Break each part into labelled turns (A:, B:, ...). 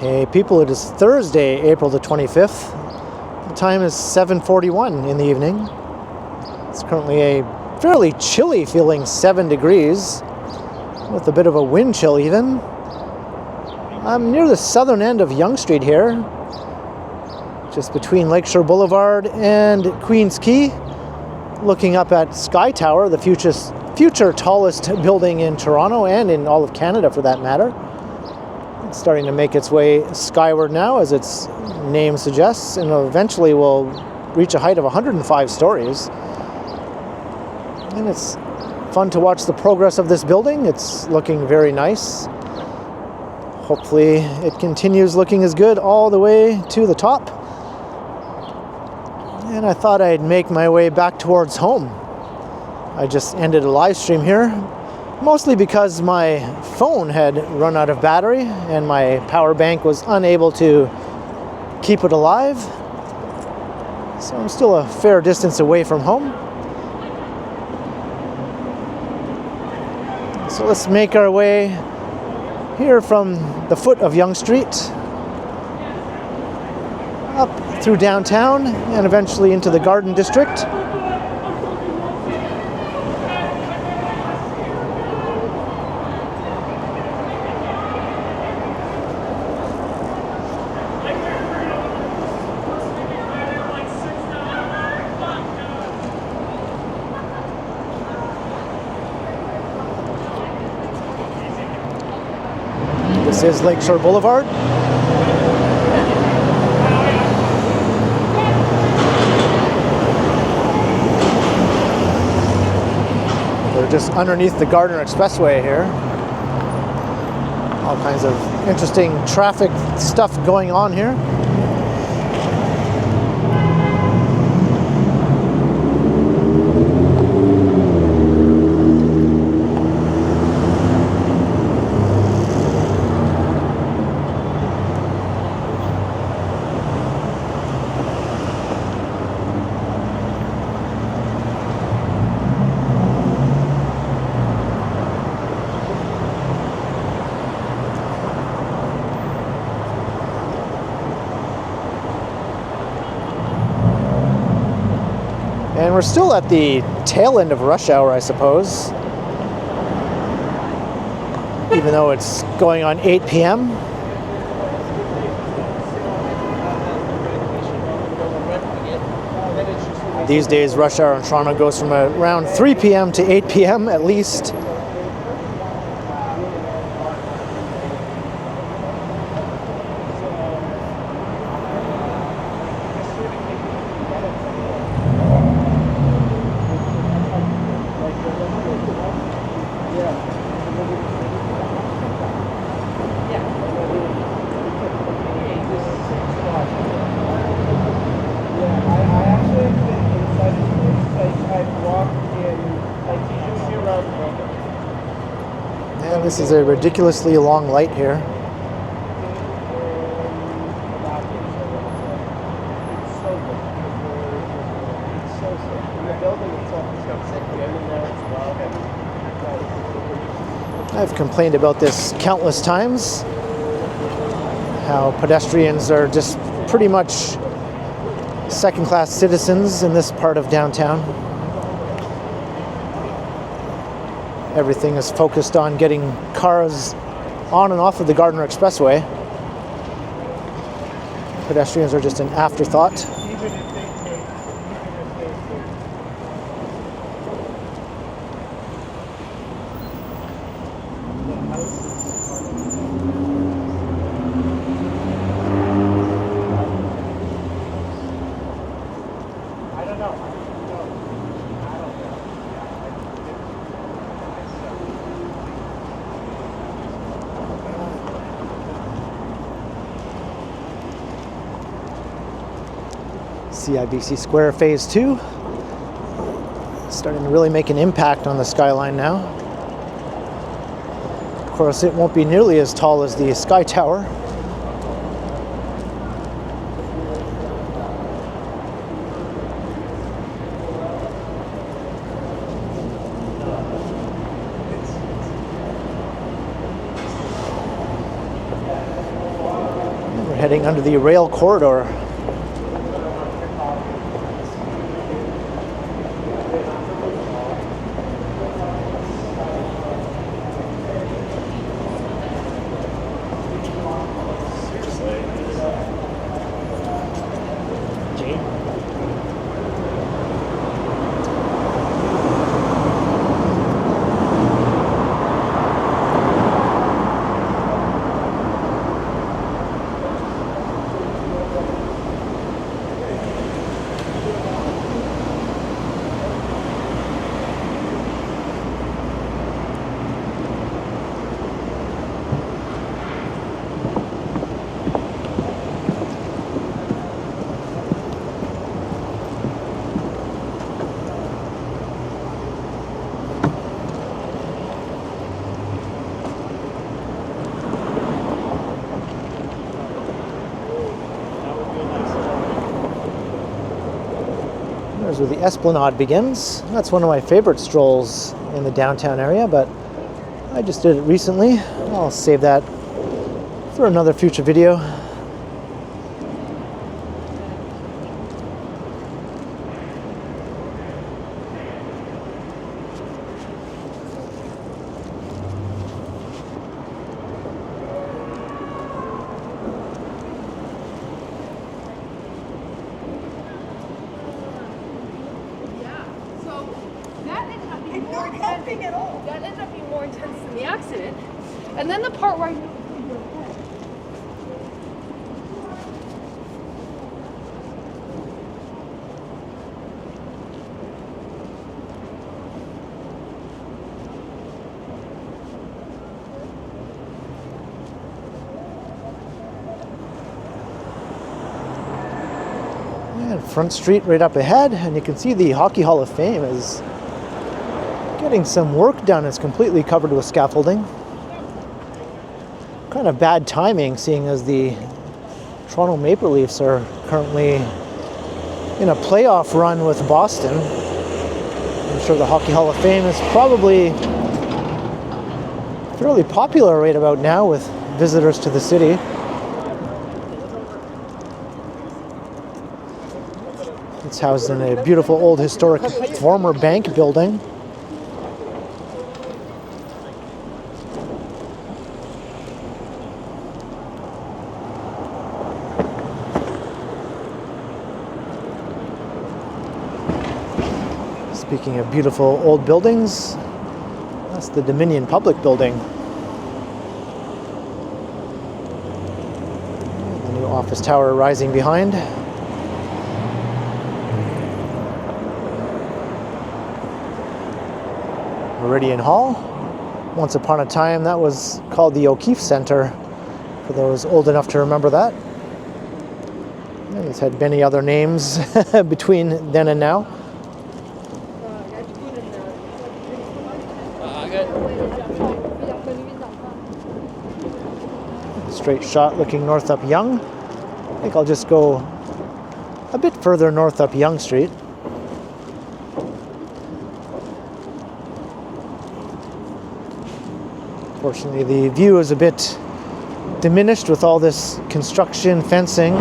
A: Hey people, it is Thursday, April the 25th. The time is 7:41 in the evening. It's currently a fairly chilly feeling 7 degrees, with a bit of a wind chill even. I'm near the southern end of Yonge Street here, just between Lakeshore Boulevard and Queen's Quay, looking up at SkyTower, the future tallest building in Toronto and in all of Canada for that matter. It's starting to make its way skyward now, as its name suggests, and eventually will reach a height of 105 stories. And it's fun to watch the progress of this building. It's looking very nice. Hopefully it continues looking as good all the way to the top. And I thought I'd make my way back towards home. I just ended a live stream here, mostly because my phone had run out of battery and my power bank was unable to keep it alive. So I'm still a fair distance away from home. So let's make our way here from the foot of Yonge Street, up through downtown and eventually into the Garden District. This is Lakeshore Boulevard. We're just underneath the Gardner Expressway here. All kinds of interesting traffic stuff going on here. And we're still at the tail end of rush hour, I suppose, even though it's going on 8 p.m. These days, rush hour in Toronto goes from around 3 p.m. to 8 p.m. at least. And this is a ridiculously long light here. I've complained about this countless times, how pedestrians are just pretty much second-class citizens in this part of downtown. Everything is focused on getting cars on and off of the Gardner Expressway. Pedestrians are just an afterthought. CIBC Square Phase 2 starting to really make an impact on the skyline now. Of course, it won't be nearly as tall as the SkyTower. heading under the rail corridor. There's where the Esplanade begins. That's one of my favorite strolls in the downtown area, but I just did it recently. I'll save that for another future video.
B: That ended up being more intense than the accident. And then the part where I
A: and Front Street right up ahead, and you can see the Hockey Hall of Fame is getting some work done. It's completely covered with scaffolding. Kind of bad timing, seeing as the Toronto Maple Leafs are currently in a playoff run with Boston. I'm sure the Hockey Hall of Fame is probably fairly popular right about now with visitors to the city. It's housed in a beautiful old historic former bank building. Speaking of beautiful old buildings, that's the Dominion Public Building. The new office tower rising behind. Meridian Hall. Once upon a time, that was called the O'Keefe Center, for those old enough to remember that. And it's had many other names between then and now. Straight shot looking north up Yonge. I think I'll just go a bit further north up Yonge Street. Fortunately, the view is a bit diminished with all this construction, fencing.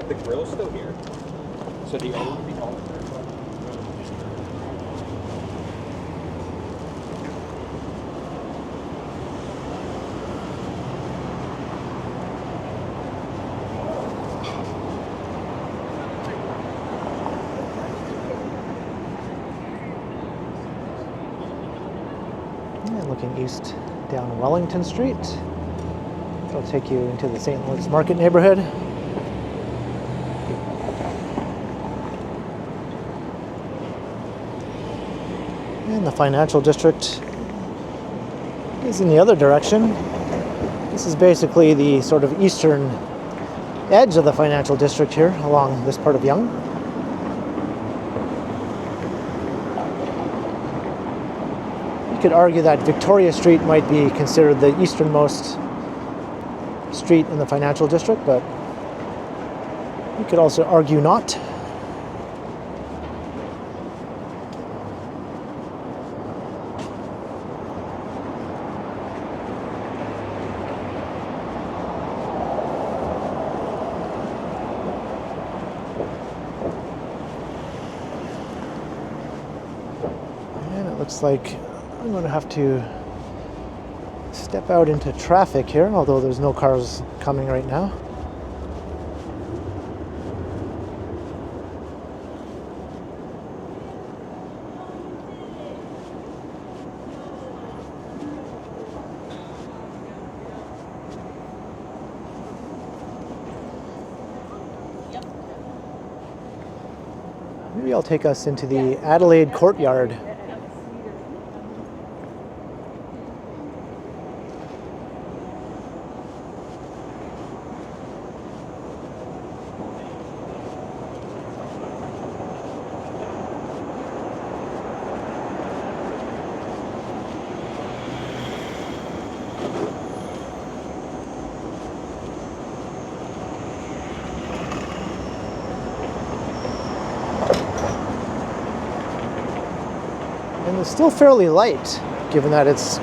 C: The grill's still here. So the owner would be home.
A: And looking east down Wellington Street. It'll take you into the St. Louis Market neighborhood. And the financial district is in the other direction. This is basically the sort of eastern edge of the financial district here along this part of Yonge. You could argue that Victoria Street might be considered the easternmost street in the financial district, but you could also argue not. Looks like I'm going to have to step out into traffic here, although there's no cars coming right now. Maybe I'll take us into the Adelaide Courtyard. And it's still fairly light, given that it's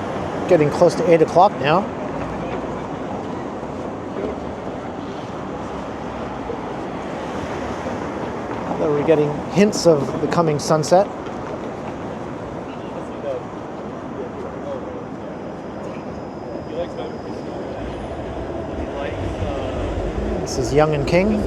A: getting close to 8 o'clock now. Although we're getting hints of the coming sunset. This is Yonge and King.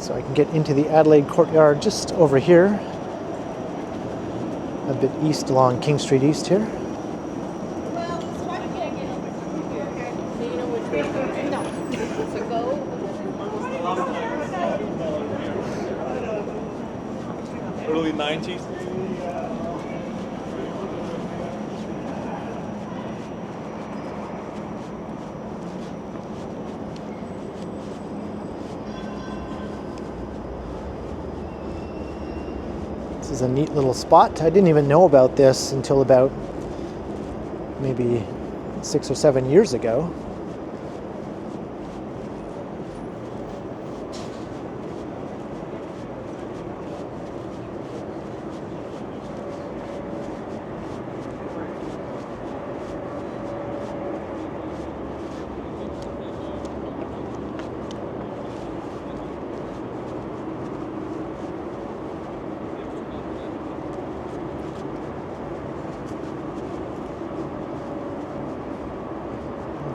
A: So I can get into the Adelaide Courtyard just over here, a bit east along King Street East here.
C: Early 90s.
A: This is a neat little spot. I didn't even know about this until about maybe 6 or 7 years ago.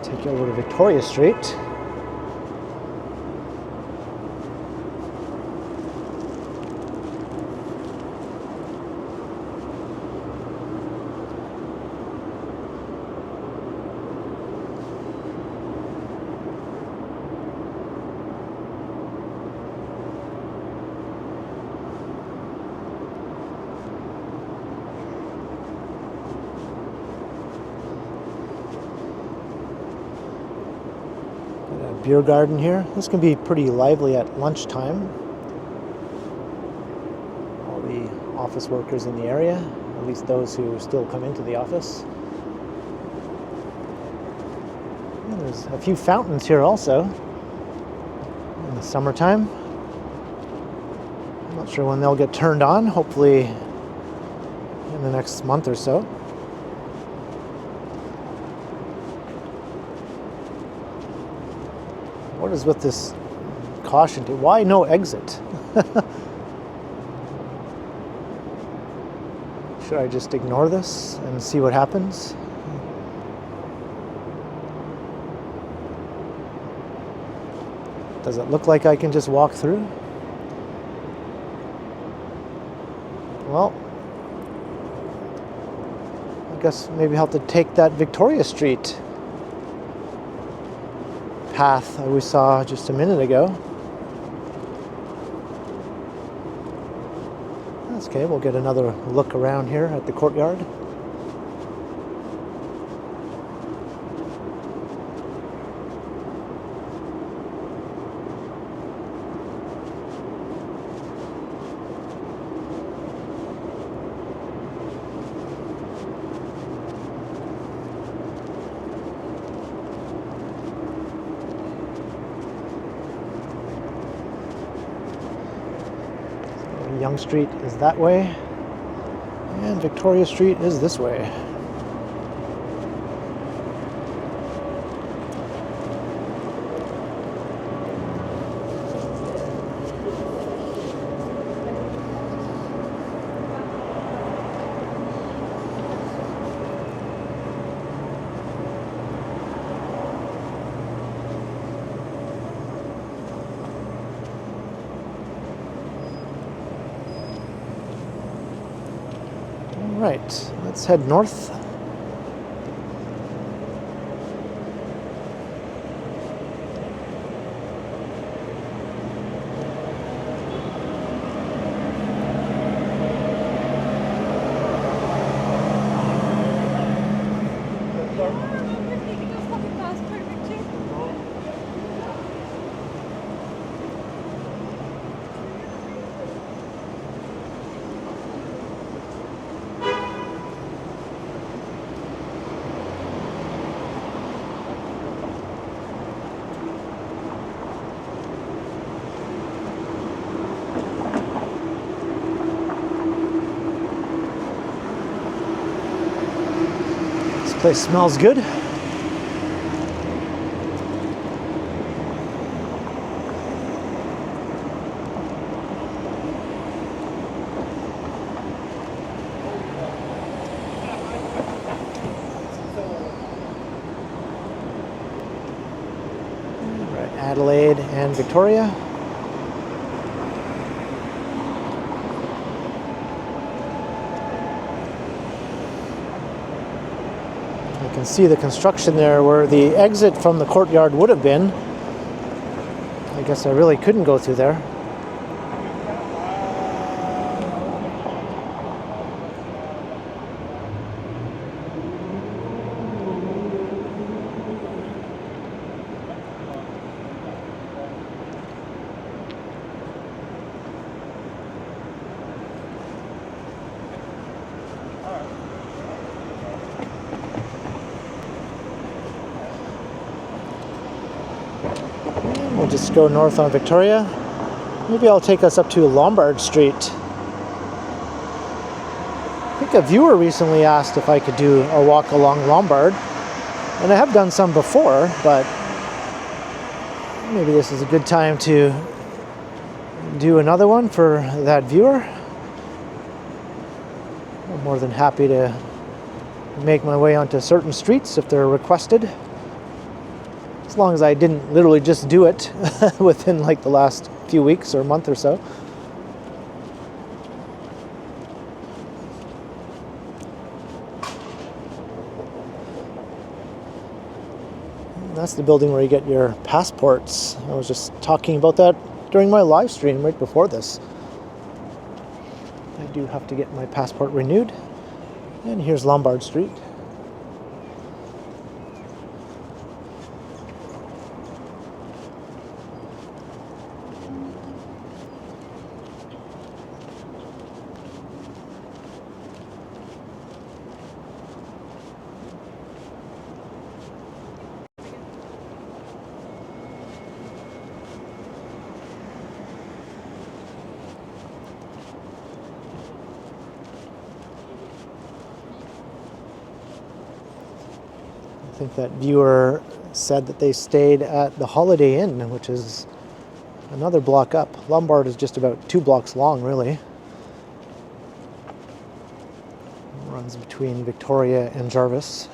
A: Take you over to Victoria Street. Beer garden here. This can be pretty lively at lunchtime. All the office workers in the area, at least those who still come into the office. And there's a few fountains here also in the summertime. I'm not sure when they'll get turned on. Hopefully in the next month or so. What is with this caution? Why no exit? Should I just ignore this and see what happens? Does it look like I can just walk through? Well, I guess maybe I'll have to take that Victoria Street path that we saw just a minute ago. That's okay, we'll get another look around here at the courtyard. Young Street is that way, and Victoria Street is this way. Right, let's head north. This place smells good. Right, Adelaide and Victoria. You can see the construction there where the exit from the courtyard would have been. I guess I really couldn't go through there. We'll just go north on Victoria. Maybe I'll take us up to Lombard Street. I think a viewer recently asked if I could do a walk along Lombard, and I have done some before, but maybe this is a good time to do another one for that viewer. I'm more than happy to make my way onto certain streets if they're requested. As long as I didn't literally just do it within like the last few weeks or month or so. That's the building where you get your passports. I was just talking about that during my live stream right before this. I do have to get my passport renewed. And here's Lombard Street. think that viewer said that they stayed at the Holiday Inn, which is another block up. Lombard is just about 2 blocks long, really. Runs between Victoria and Jarvis.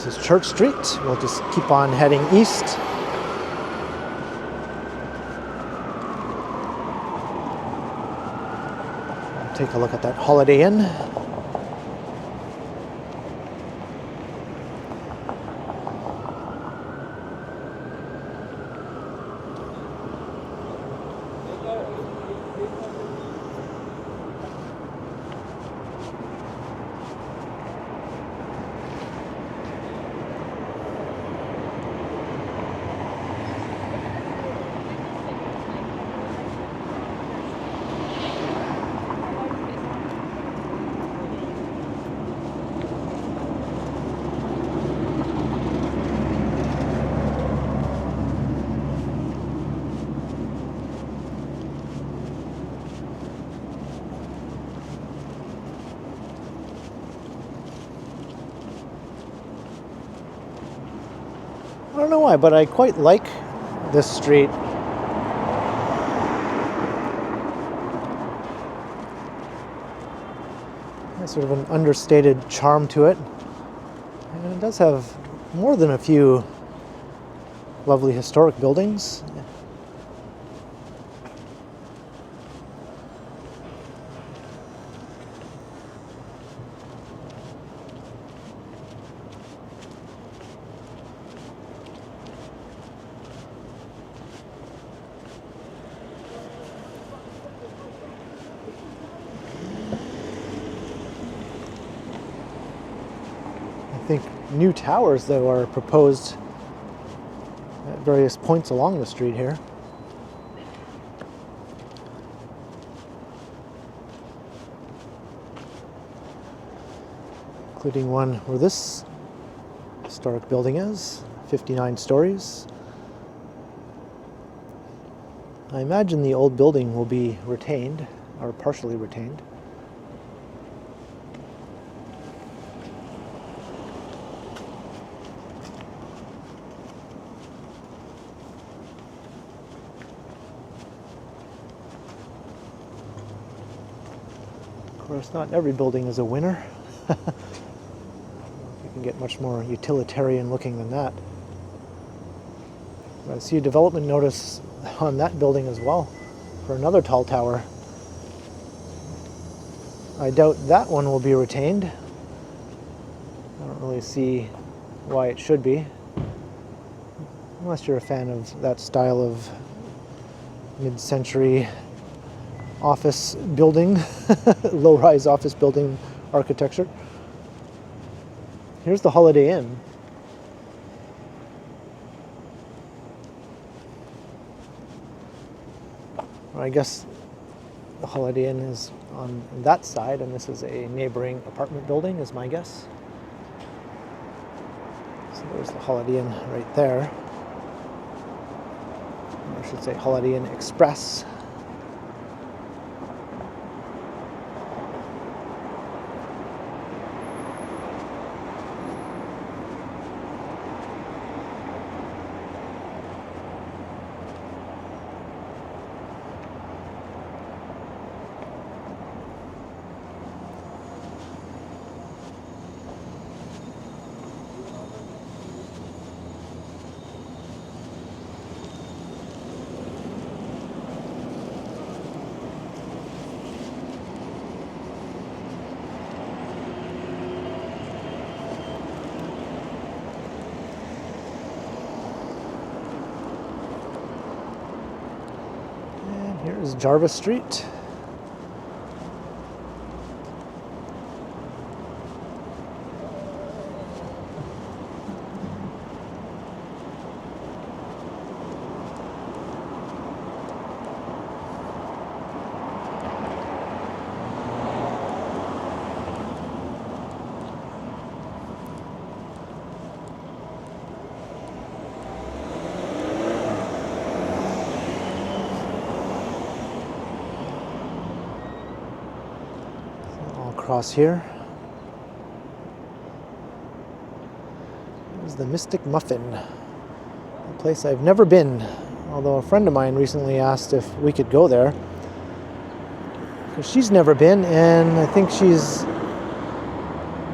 A: This is Church Street. We'll just keep on heading east. Take a look at that Holiday Inn. I don't know why, but I quite like this street. Has sort of an understated charm to it. And it does have more than a few lovely historic buildings. I think new towers, though, are proposed at various points along the street here. Including one where this historic building is, 59 stories. I imagine the old building will be retained, or partially retained. Of course, not every building is a winner. You can get much more utilitarian looking than that. I see a development notice on that building as well for another tall tower. I doubt that one will be retained. I don't really see why it should be, unless you're a fan of that style of mid-century office building, low-rise office building architecture. Here's the Holiday Inn. I guess the Holiday Inn is on that side, and this is a neighboring apartment building, is my guess. So there's the Holiday Inn right there. Or I should say Holiday Inn Express. Here's Jarvis Street. Across here is the Mystic Muffin, a place I've never been, although a friend of mine recently asked if we could go there because she's never been, and I think she's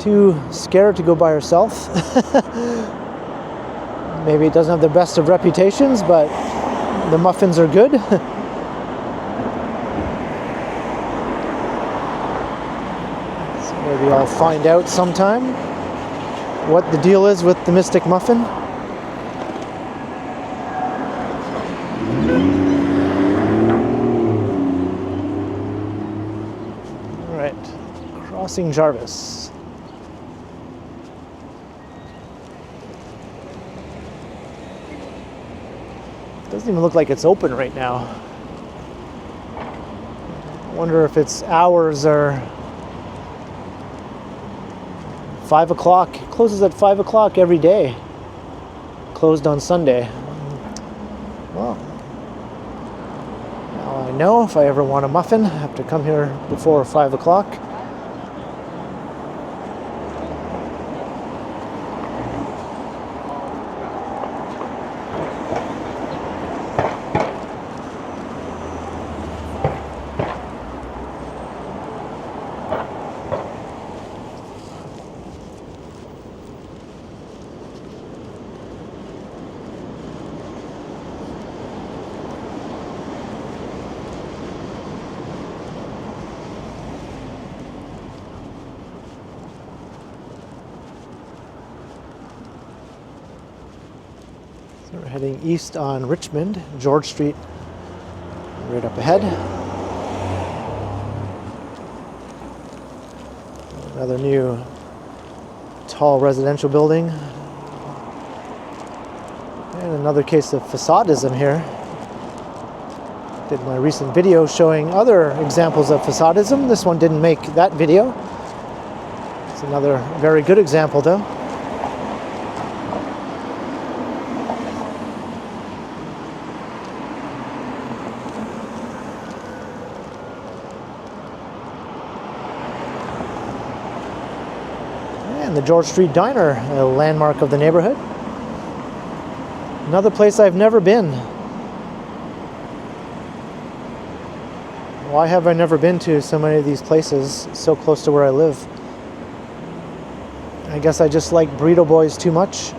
A: too scared to go by herself. Maybe it doesn't have the best of reputations, but the muffins are good. Maybe I'll find out sometime what the deal is with the Mystic Muffin. All right, crossing Jarvis. Doesn't even look like it's open right now. I wonder if its hours are 5 o'clock. It closes at 5 o'clock every day. Closed on Sunday. Well, now I know if I ever want a muffin, I have to come here before 5 o'clock. So we're heading east on Richmond, George Street, right up ahead. Another new tall residential building. And another case of facadism here. Did my recent video showing other examples of facadism. This one didn't make that video. It's another very good example though. And the George Street Diner, a landmark of the neighborhood. Another place I've never been. Why have I never been to so many of these places so close to where I live? I guess I just like burrito boys too much.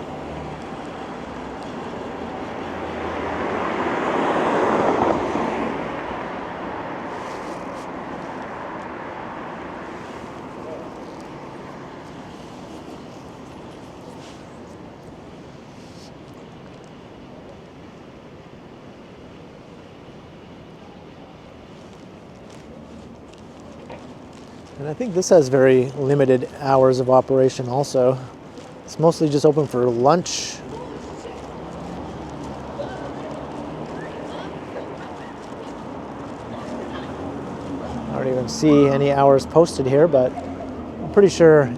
A: And I think this has very limited hours of operation also. It's mostly just open for lunch. I don't even see any hours posted here, but I'm pretty sure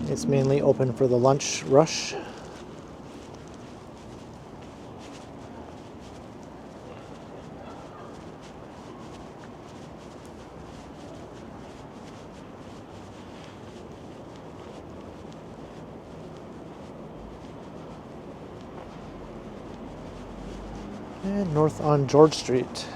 A: it's mainly open for the lunch rush. And north on George Street.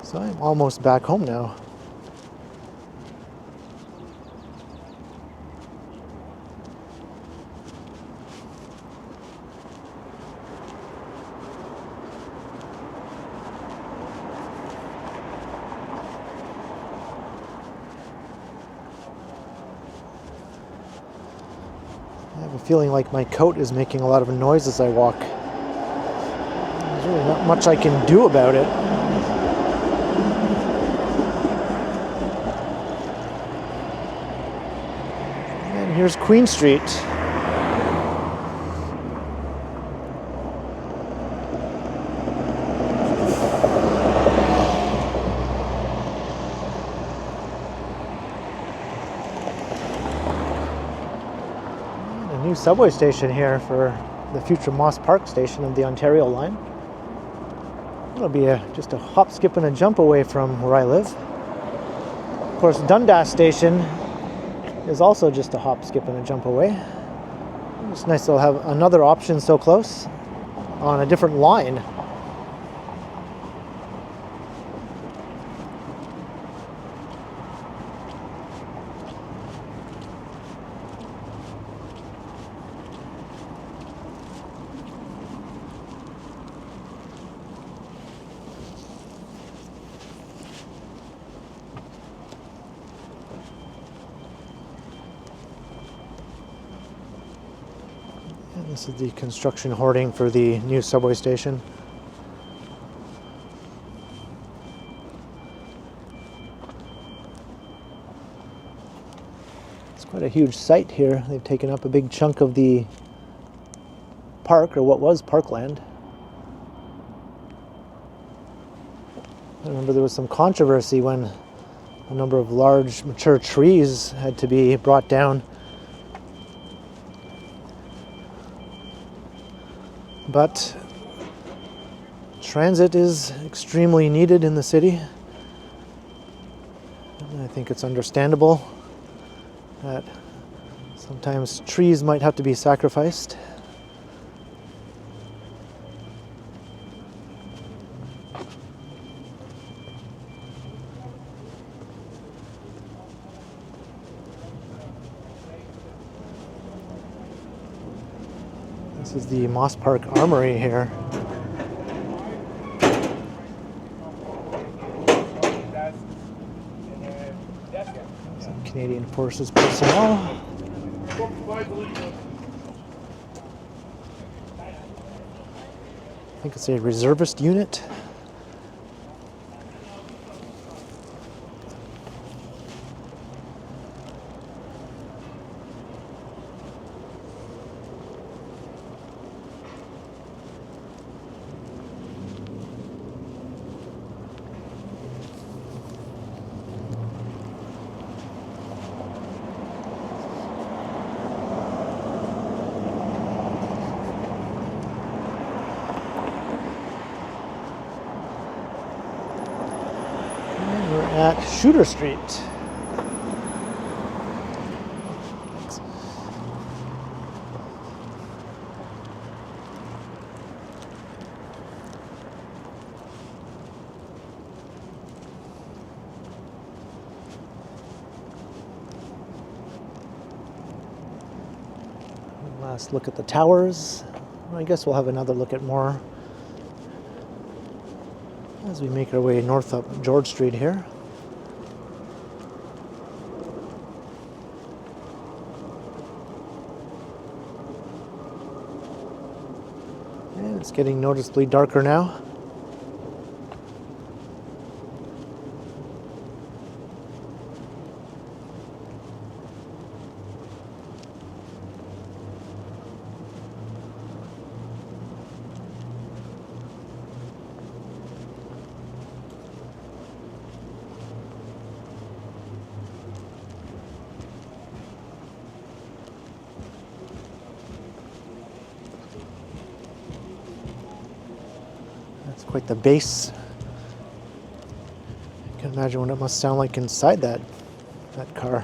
A: So I'm almost back home now. I have a feeling like my coat is making a lot of noise as I walk. There's really not much I can do about it. And here's Queen Street. New subway station here for the future Moss Park station of the Ontario line. It'll be just a hop, skip, and a jump away from where I live. Of course, Dundas station is also just a hop, skip, and a jump away. It's nice to have another option so close on a different line. This is the construction hoarding for the new subway station. It's quite a huge site here. They've taken up a big chunk of the park, or what was parkland. I remember there was some controversy when a number of large mature trees had to be brought down. But transit is extremely needed in the city. And I think it's understandable that sometimes trees might have to be sacrificed. This is the Moss Park Armory here. Some Canadian Forces personnel. I think it's a reservist unit. At Shooter Street. Last look at the towers. I guess we'll have another look at more as we make our way north up George Street here. And it's getting noticeably darker now. That's quite the bass. I can imagine what it must sound like inside that car.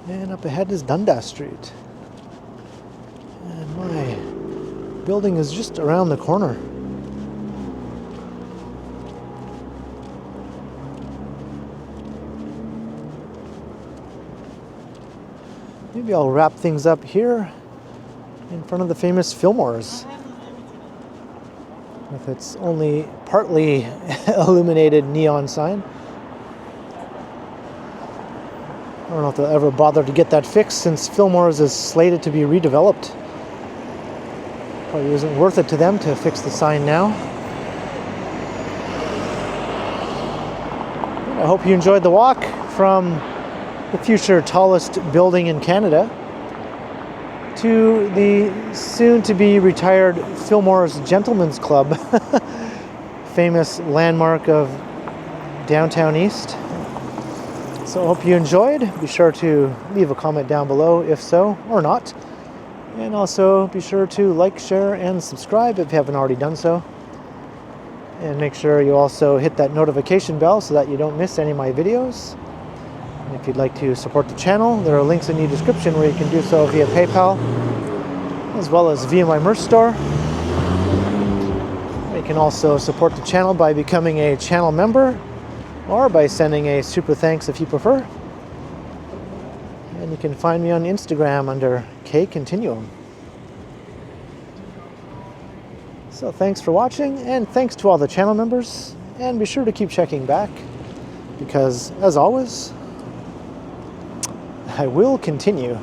A: And up ahead is Dundas Street. And my building is just around the corner. Maybe I'll wrap things up here in front of the famous Filmores, with its only partly illuminated neon sign. I don't know if they'll ever bother to get that fixed, since Filmores is slated to be redeveloped. Probably isn't worth it to them to fix the sign now. I hope you enjoyed the walk from the future tallest building in Canada to the soon-to-be retired Filmores Gentlemen's Club, famous landmark of downtown East. So I hope you enjoyed. Be sure to leave a comment down below if so or not. And also be sure to like, share, and subscribe if you haven't already done so. And make sure you also hit that notification bell so that you don't miss any of my videos. And if you'd like to support the channel, there are links in the description where you can do so via PayPal, as well as via my merch store. You can also support the channel by becoming a channel member, or by sending a super thanks if you prefer. And you can find me on Instagram under KContinuum. So thanks for watching, and thanks to all the channel members, and be sure to keep checking back, because as always, I will continue.